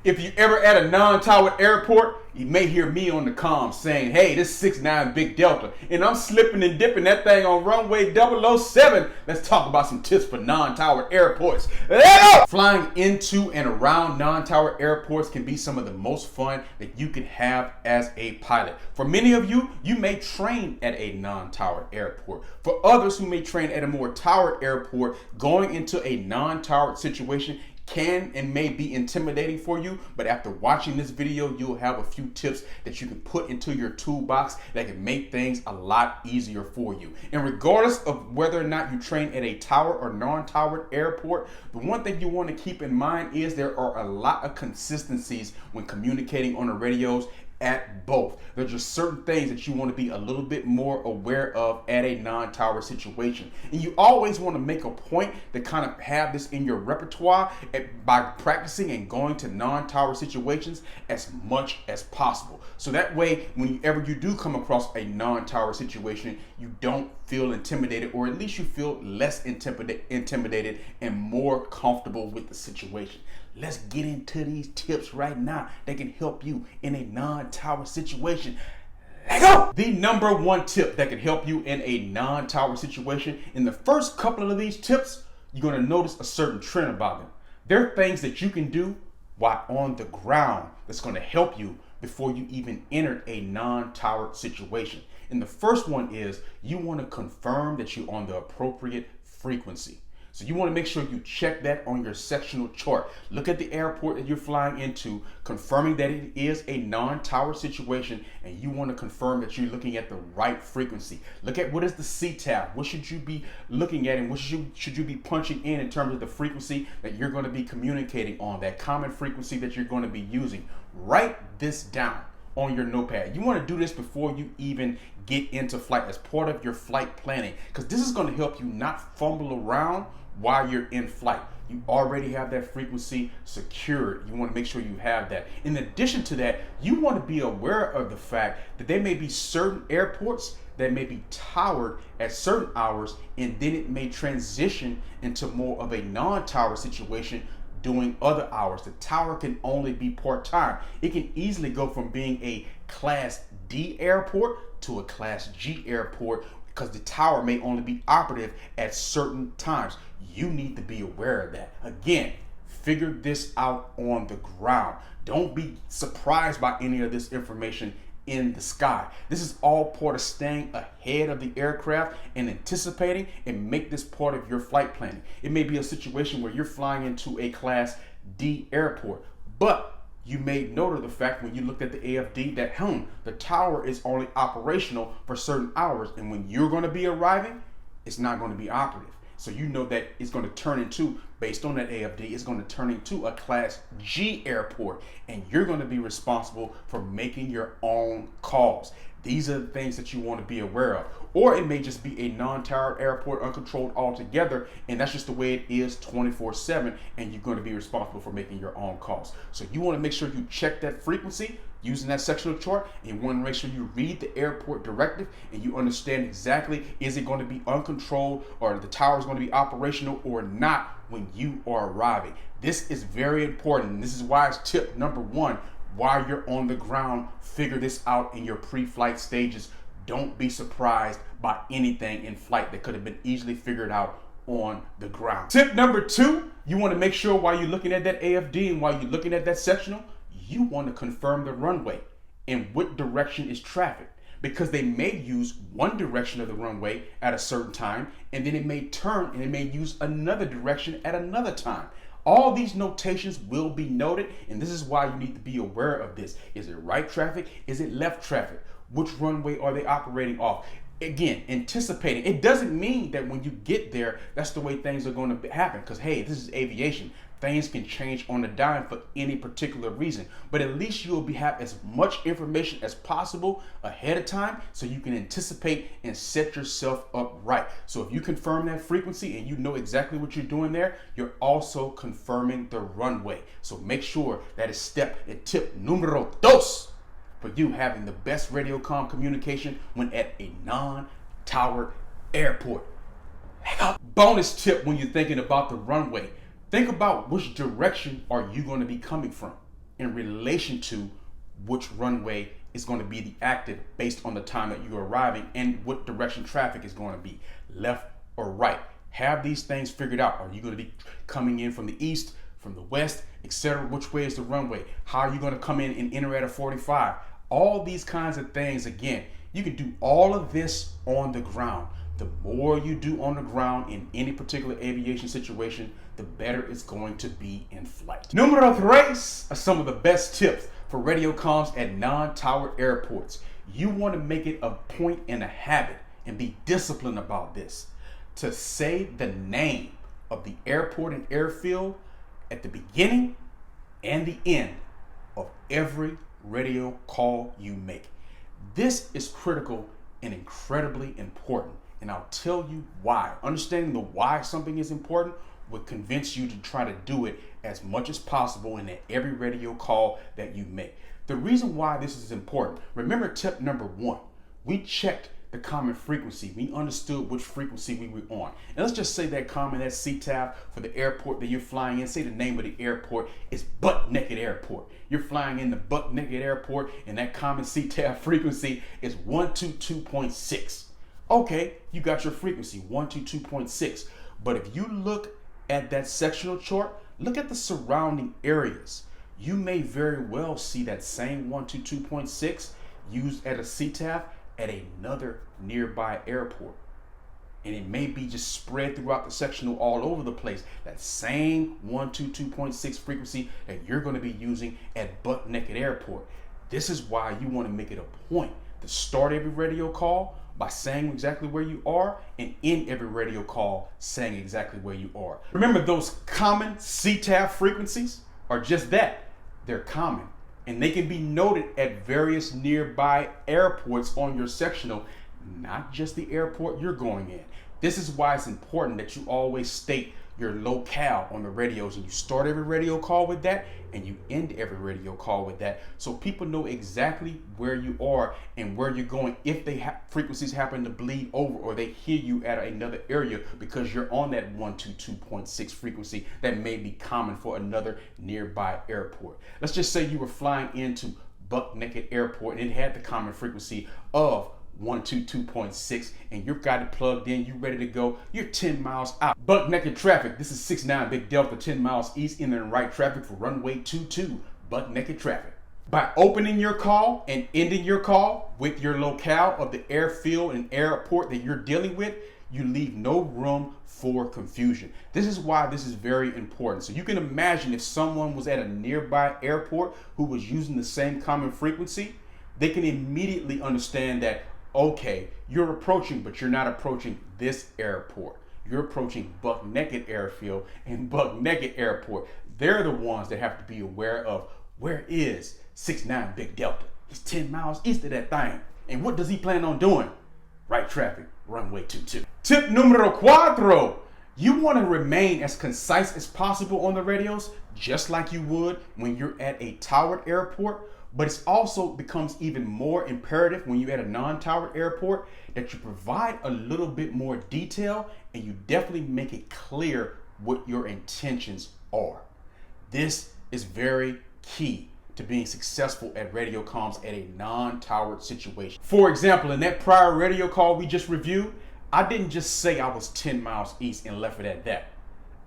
If you ever at a non-towered airport, you may hear me on the comms saying, hey, this 69 Big Delta, and I'm slipping and dipping that thing on runway 007. Let's talk about some tips for non-towered airports. Let's go! Flying into and around non-towered airports can be some of the most fun that you can have as a pilot. For many of you, you may train at a non-towered airport. For others who may train at a more towered airport, going into a non-towered situation can and may be intimidating for you, but after watching this video, you'll have a few tips that you can put into your toolbox that can make things a lot easier for you. And regardless of whether or not you train at a tower or non-towered airport, the one thing you want to keep in mind is there are a lot of consistencies when communicating on the radios at both. There's just certain things that you want to be a little bit more aware of at a non-tower situation. And you always want to make a point to kind of have this in your repertoire by practicing and going to non-tower situations as much as possible. So that way, whenever you do come across a non-tower situation, you don't feel intimidated, or at least you feel less intimidated and more comfortable with the situation. Let's get into these tips right now that can help you in a non-tower situation. Let's go! The number one tip that can help you in a non-tower situation, in the first couple of these tips, you're going to notice a certain trend about them. There are things that you can do while on the ground that's going to help you before you even enter a non-tower situation. And the first one is you want to confirm that you're on the appropriate frequency. So you want to make sure you check that on your sectional chart. Look at the airport that you're flying into, confirming that it is a non-tower situation, and you want to confirm that you're looking at the right frequency. Look at what is the CTAF. What should you be looking at, and what should you be punching in terms of the frequency that you're going to be communicating on, that common frequency that you're going to be using. Write this down on your notepad. You want to do this before you even get into flight as part of your flight planning, because this is going to help you not fumble around while you're in flight. You already have that frequency secured. You want to make sure you have that. In addition to that, you want to be aware of the fact that there may be certain airports that may be towered at certain hours, and then it may transition into more of a non-tower situation during other hours. The tower can only be part-time. It can easily go from being a Class D airport to a Class G airport, because the tower may only be operative at certain times. You need to be aware of that. Again, figure this out on the ground. Don't be surprised by any of this information in the sky. This is all part of staying ahead of the aircraft and anticipating, and make this part of your flight planning. It may be a situation where you're flying into a Class D airport, but you made note of the fact when you looked at the AFD that the tower is only operational for certain hours, and when you're going to be arriving, it's not going to be operative. So you know that it's going to turn into, based on that AFD, it's going to turn into a Class G airport, and you're going to be responsible for making your own calls. These are the things that you want to be aware of. Or it may just be a non-towered airport, uncontrolled altogether, and that's just the way it is 24/7, and you're going to be responsible for making your own calls. So you want to make sure you check that frequency using that sectional chart, and you want to make sure you read the airport directive and you understand exactly, is it going to be uncontrolled, or the tower is going to be operational or not when you are arriving. This is very important, and this is why it's tip number one. While you're on the ground, figure this out in your pre-flight stages. Don't be surprised by anything in flight that could have been easily figured out on the ground. Tip number two, you want to make sure while you're looking at that AFD and while you're looking at that sectional, you want to confirm the runway and what direction is traffic, because they may use one direction of the runway at a certain time, and then it may turn and it may use another direction at another time. All these notations will be noted, and this is why you need to be aware of this. Is it right traffic? Is it left traffic? Which runway are they operating off? Again, anticipating. It doesn't mean that when you get there, that's the way things are going to happen, because hey, this is aviation. Things can change on a dime for any particular reason, but at least you will have as much information as possible ahead of time so you can anticipate and set yourself up right. So if you confirm that frequency and you know exactly what you're doing there, you're also confirming the runway. So make sure that is step and tip numero dos for you having the best radio comm communication when at a non-towered airport. Bonus tip when you're thinking about the runway. Think about which direction are you going to be coming from. in relation to which runway is going to be the active based on the time that you're arriving and what direction traffic is going to be, left or right. Have these things figured out. Are you going to be coming in from the east, from the west, etc.? Which way is the runway? How are you going to come in and enter at a 45? All these kinds of things. Again, you can do all of this on the ground. The more you do on the ground in any particular aviation situation, the better it's going to be in flight. Numero tres are some of the best tips for radio comms at non-towered airports. You want to make it a point and a habit and be disciplined about this to say the name of the airport and airfield at the beginning and the end of every radio call you make. This is critical and incredibly important, and I'll tell you why. Understanding the why something is important would convince you to try to do it as much as possible in every radio call that you make. The reason why this is important, remember tip number 1, we checked the common frequency. We understood which frequency we were on. And let's just say that common, that CTAF for the airport that you're flying in, say the name of the airport is Butt Naked Airport. You're flying in the Butt Naked Airport and that common CTAF frequency is 122.6. Okay, you got your frequency, 122.6. But if you look at that sectional chart, look at the surrounding areas. You may very well see that same 122.6 used at a CTAF at another nearby airport. And it may be just spread throughout the sectional all over the place. That same 122.6 frequency that you're going to be using at Butt Naked Airport. This is why you want to make it a point to start every radio call by saying exactly where you are and end every radio call saying exactly where you are. Remember, those common CTAF frequencies are just that. They're common. And they can be noted at various nearby airports on your sectional, not just the airport you're going in. This is why it's important that you always state your locale on the radios, and you start every radio call with that and you end every radio call with that, so people know exactly where you are and where you're going if they frequencies happen to bleed over or they hear you at another area because you're on that 122.6 frequency that may be common for another nearby airport. Let's just say you were flying into Butt Naked Airport and it had the common frequency of 122.6 and you've got it plugged in, you ready to go, you're 10 miles out. Butt Naked traffic, this is 69 Big Delta, 10 miles east in and right traffic for runway 22, Butt Naked traffic. By opening your call and ending your call with your locale of the airfield and airport that you're dealing with, you leave no room for confusion. This is why this is very important. So you can imagine if someone was at a nearby airport who was using the same common frequency, they can immediately understand that, okay, you're approaching, but you're not approaching this airport. You're approaching Butt Naked Airfield and Butt Naked Airport. They're the ones that have to be aware of where is 69 Big Delta. He's 10 miles east of that thing. And what does he plan on doing? Right traffic, runway 22. Tip numero cuatro. You want to remain as concise as possible on the radios, just like you would when you're at a towered airport. But it also becomes even more imperative when you're at a non-towered airport that you provide a little bit more detail and you definitely make it clear what your intentions are. This is very key to being successful at radio comms at a non-towered situation. For example, in that prior radio call we just reviewed, I didn't just say I was 10 miles east and left it at that.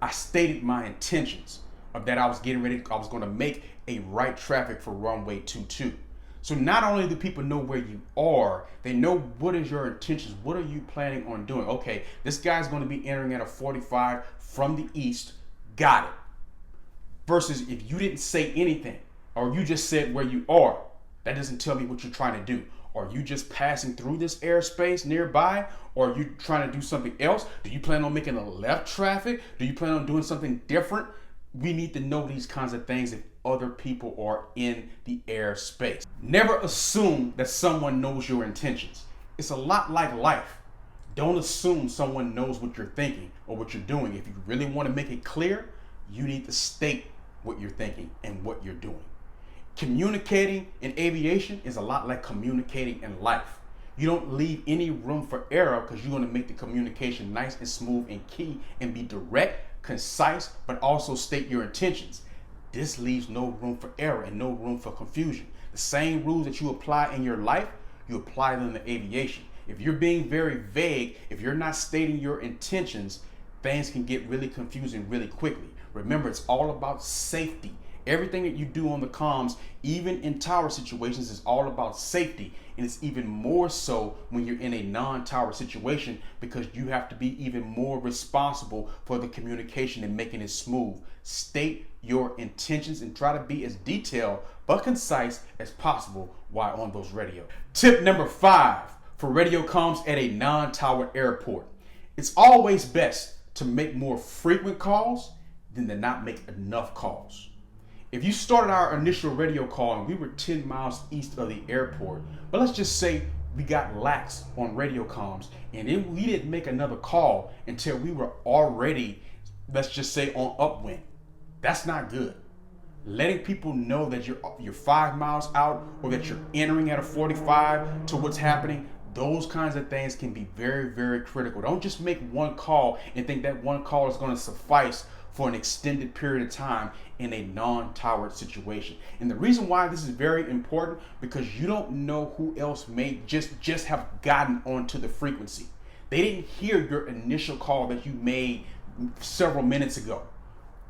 I stated my intentions of that I was going to make a right traffic for runway 22. So not only do people know where you are, they know what is your intentions, what are you planning on doing. Okay, this guy's going to be entering at a 45 from the east, got it. Versus if you didn't say anything, or you just said where you are, that doesn't tell me what you're trying to do. Are you just passing through this airspace nearby? Or are you trying to do something else? Do you plan on making a left traffic? Do you plan on doing something different? We need to know these kinds of things if other people are in the airspace. Never assume that someone knows your intentions. It's a lot like life. Don't assume someone knows what you're thinking or what you're doing. If you really want to make it clear, you need to state what you're thinking and what you're doing. Communicating in aviation is a lot like communicating in life. You don't leave any room for error because you want to make the communication nice and smooth and key and be direct, concise, but also state your intentions. this leaves no room for error and no room for confusion. The same rules that you apply in your life, you apply them in aviation. If you're being very vague, if you're not stating your intentions, things can get really confusing really quickly. Remember, it's all about safety. Everything that you do on the comms, even in tower situations, is all about safety. And it's even more so when you're in a non-tower situation, because you have to be even more responsible for the communication and making it smooth. State your intentions and try to be as detailed but concise as possible while on those radios. Tip number 5 for radio comms at a non-tower airport. It's always best to make more frequent calls than to not make enough calls. If you started our initial radio call and we were 10 miles east of the airport, but let's just say we got lax on radio comms and then we didn't make another call until we were already, let's just say, on upwind. That's not good. Letting people know that you're 5 miles out or that you're entering at a 45 to what's happening, those kinds of things can be very, very critical. Don't just make one call and think that one call is going to suffice for an extended period of time in a non-towered situation. And the reason why this is very important, because you don't know who else may just have gotten onto the frequency. They didn't hear your initial call that you made several minutes ago,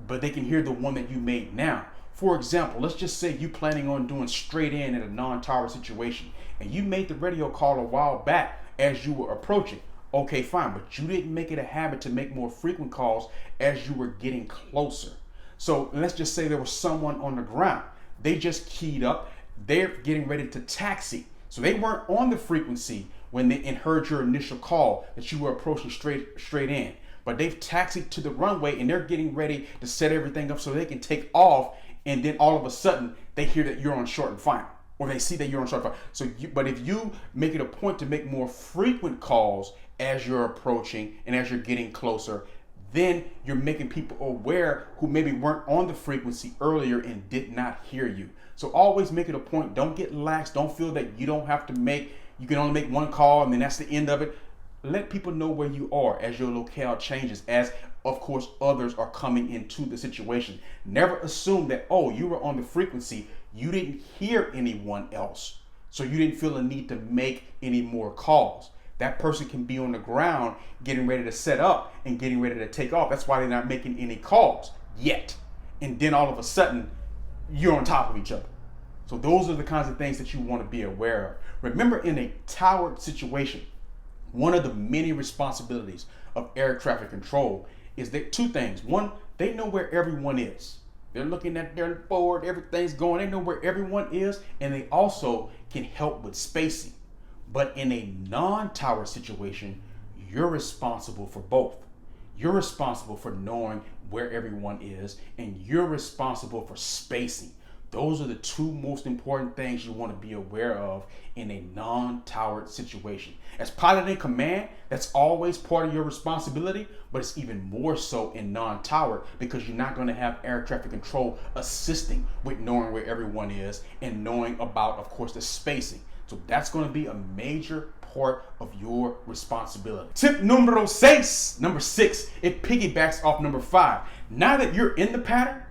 but they can hear the one that you made now. For example, let's just say you're planning on doing straight in a non-tower situation and you made the radio call a while back as you were approaching. Okay, fine, but you didn't make it a habit to make more frequent calls as you were getting closer. So let's just say there was someone on the ground. They just keyed up. They're getting ready to taxi. So they weren't on the frequency when they heard your initial call that you were approaching straight in. But they've taxied to the runway and they're getting ready to set everything up so they can take off. And then all of a sudden they hear that you're on short and final, or they see that you're on short and final. But if you make it a point to make more frequent calls as you're approaching and as you're getting closer, then you're making people aware who maybe weren't on the frequency earlier and did not hear you. So always make it a point. Don't get lax. Don't feel that you can only make one call and then that's the end of it. Let people know where you are as your locale changes, as of course others are coming into the situation. Never assume that, oh, you were on the frequency, you didn't hear anyone else, so you didn't feel a need to make any more calls. That person can be on the ground getting ready to set up and getting ready to take off. That's why they're not making any calls yet. And then all of a sudden, you're on top of each other. So those are the kinds of things that you want to be aware of. Remember, in a towered situation, one of the many responsibilities of air traffic control is that two things. One, they know where everyone is. They're looking at their board, everything's going, they know where everyone is, and they also can help with spacing. But in a non-tower situation, you're responsible for both. You're responsible for knowing where everyone is, and you're responsible for spacing. Those are the two most important things you want to be aware of in a non-towered situation. As pilot in command, that's always part of your responsibility, but it's even more so in non-towered, because you're not going to have air traffic control assisting with knowing where everyone is and knowing about, of course, the spacing. So that's going to be a major part of your responsibility. Tip number 6, it piggybacks off number 5. Now that you're in the pattern,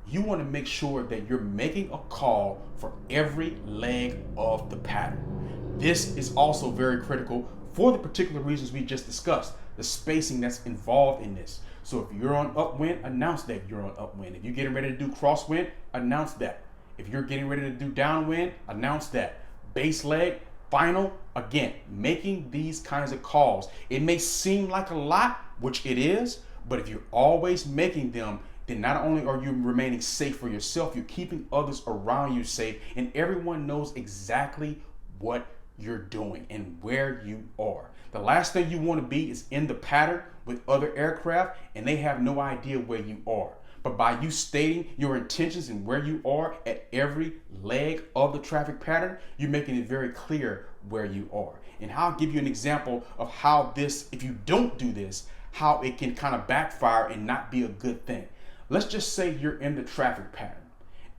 you want to make sure that you're making a call for every leg of the pattern. This is also very critical for the particular reasons we just discussed, the spacing that's involved in this. So if you're on upwind, announce that you're on upwind. If you're getting ready to do crosswind, announce that. If you're getting ready to do downwind, announce that. Base leg, final, again, making these kinds of calls. It may seem like a lot, which it is, but if you're always making them, then not only are you remaining safe for yourself, you're keeping others around you safe, and everyone knows exactly what you're doing and where you are. The last thing you want to be is in the pattern with other aircraft and they have no idea where you are. But by you stating your intentions and where you are at every leg of the traffic pattern, you're making it very clear where you are. And I'll give you an example of how this, if you don't do this, how it can kind of backfire and not be a good thing. Let's just say you're in the traffic pattern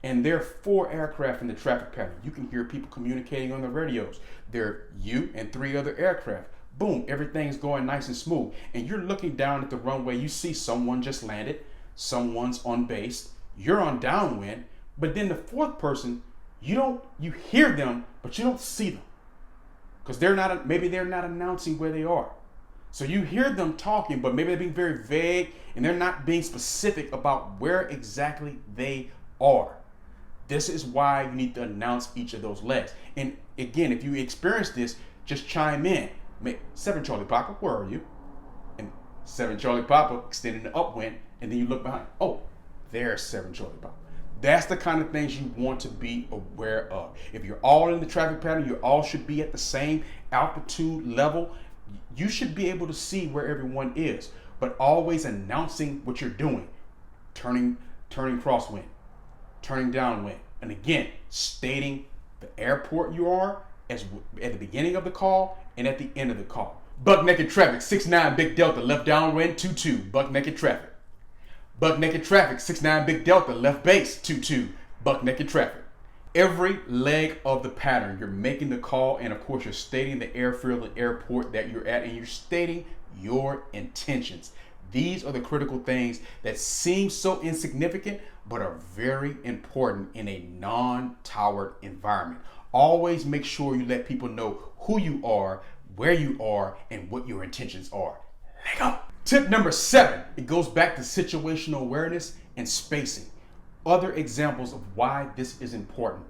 and there are 4 aircraft in the traffic pattern. You can hear people communicating on the radios. They're you and 3 other aircraft. Boom, everything's going nice and smooth. And you're looking down at the runway, you see someone just landed, someone's on base. you're on downwind, but then the fourth person, you hear them, but you don't see them. Because maybe they're not announcing where they are. So you hear them talking, but maybe they're being very vague and they're not being specific about where exactly they are. This is why you need to announce each of those legs. And again, if you experience this, just chime in. 7 Charlie Papa, where are you? And 7 Charlie Papa extending the upwind, and then you look behind. Oh, there's 7 Charlie Papa. That's the kind of things you want to be aware of. If you're all in the traffic pattern, you all should be at the same altitude level. You should be able to see where everyone is, but always announcing what you're doing. Turning crosswind, turning downwind. And again, stating the airport you are at the beginning of the call and at the end of the call. Buck naked traffic, 69 Big Delta, left downwind, 22, buck naked traffic. Buck naked traffic, 69 Big Delta, left base, 22, buck naked traffic. Every leg of the pattern, you're making the call, and of course you're stating the airfield and airport that you're at, and you're stating your intentions. These are the critical things that seem so insignificant, but are very important in a non-towered environment. Always make sure you let people know who you are, where you are, and what your intentions are. Leg up. Tip number 7, it goes back to situational awareness and spacing. Other examples of why this is important.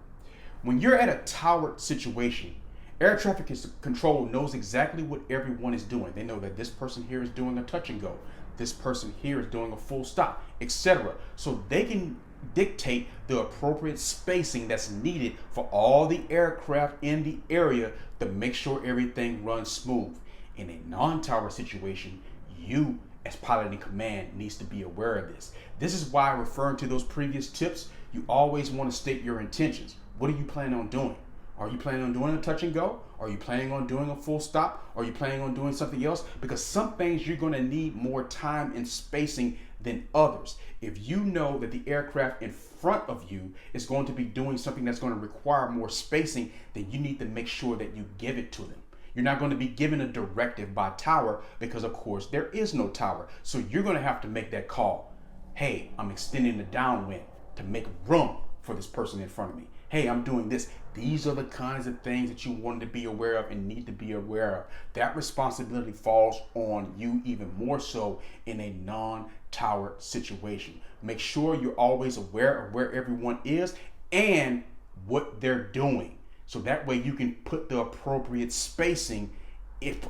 When you're at a towered situation, air traffic control knows exactly what everyone is doing. They know that this person here is doing a touch and go. This person here is doing a full stop, etc. So they can dictate the appropriate spacing that's needed for all the aircraft in the area to make sure everything runs smooth. In a non-tower situation, you as pilot in command needs to be aware of this. This is why, referring to those previous tips, you always want to state your intentions. What are you planning on doing? Are you planning on doing a touch and go? Are you planning on doing a full stop? Are you planning on doing something else? Because some things you're going to need more time and spacing than others. If you know that the aircraft in front of you is going to be doing something that's going to require more spacing, then you need to make sure that you give it to them. You're not going to be given a directive by tower because, of course, there is no tower. So you're going to have to make that call. Hey, I'm extending the downwind to make room for this person in front of me. Hey, I'm doing this. These are the kinds of things that you want to be aware of and need to be aware of. That responsibility falls on you even more so in a non-tower situation. Make sure you're always aware of where everyone is and what they're doing. So that way you can put the appropriate spacing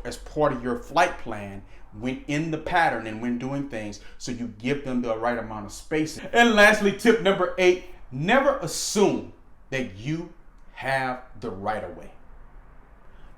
as part of your flight plan when in the pattern and when doing things, so you give them the right amount of spacing. And lastly, tip number 8, never assume that you have the right of way.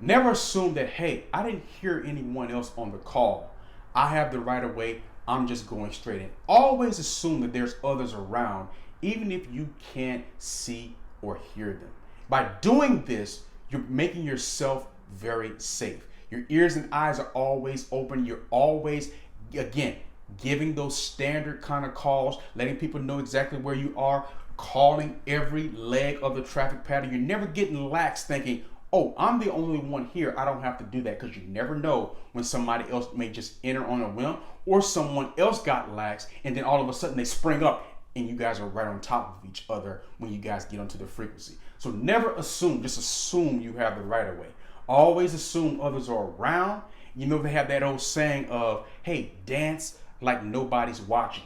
Never assume that, hey, I didn't hear anyone else on the call. I have the right of way. I'm just going straight in. Always assume that there's others around, even if you can't see or hear them. By doing this, you're making yourself very safe. Your ears and eyes are always open. You're always, again, giving those standard kind of calls, letting people know exactly where you are, calling every leg of the traffic pattern. You're never getting lax thinking, oh, I'm the only one here. I don't have to do that, because you never know when somebody else may just enter on a whim, or someone else got lax and then all of a sudden they spring up and you guys are right on top of each other when you guys get onto the frequency. So never assume, just assume you have the right of way. Always assume others are around. You know, they have that old saying of, hey, dance like nobody's watching.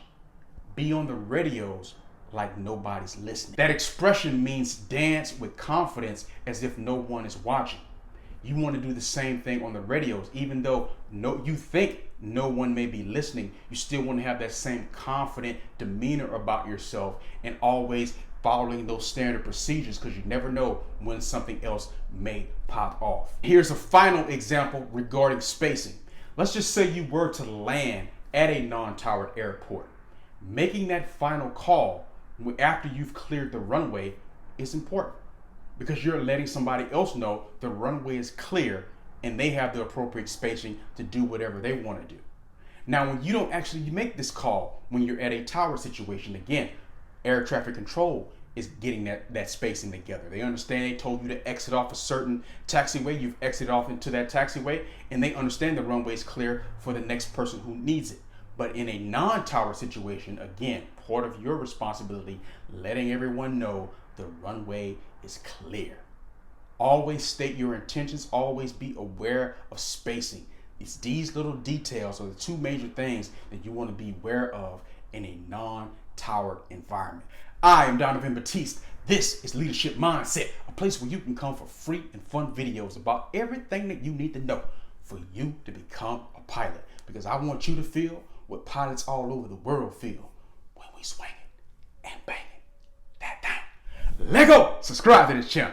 Be on the radios like nobody's listening. That expression means dance with confidence as if no one is watching. You want to do the same thing on the radios. Even though you think no one may be listening, you still want to have that same confident demeanor about yourself and always following those standard procedures, because you never know when something else may pop off. Here's a final example regarding spacing. Let's just say you were to land at a non-towered airport. Making that final call after you've cleared the runway is important, because you're letting somebody else know the runway is clear and they have the appropriate spacing to do whatever they want to do. Now, when you don't actually make this call, when you're at a tower situation, again, air traffic control is getting that spacing together. They understand. They told you to exit off a certain taxiway. You've exited off into that taxiway, and they understand the runway is clear for the next person who needs it. But in a non-tower situation, again, part of your responsibility, letting everyone know the runway is clear. Always state your intentions. Always be aware of spacing. It's these little details are the two major things that you want to be aware of in a non-towered environment. I am Donovan Batiste. This is Leadership Mindset, a place where you can come for free and fun videos about everything that you need to know for you to become a pilot. Because I want you to feel what pilots all over the world feel when we swing it and bang it that down. Lego! Subscribe to this channel.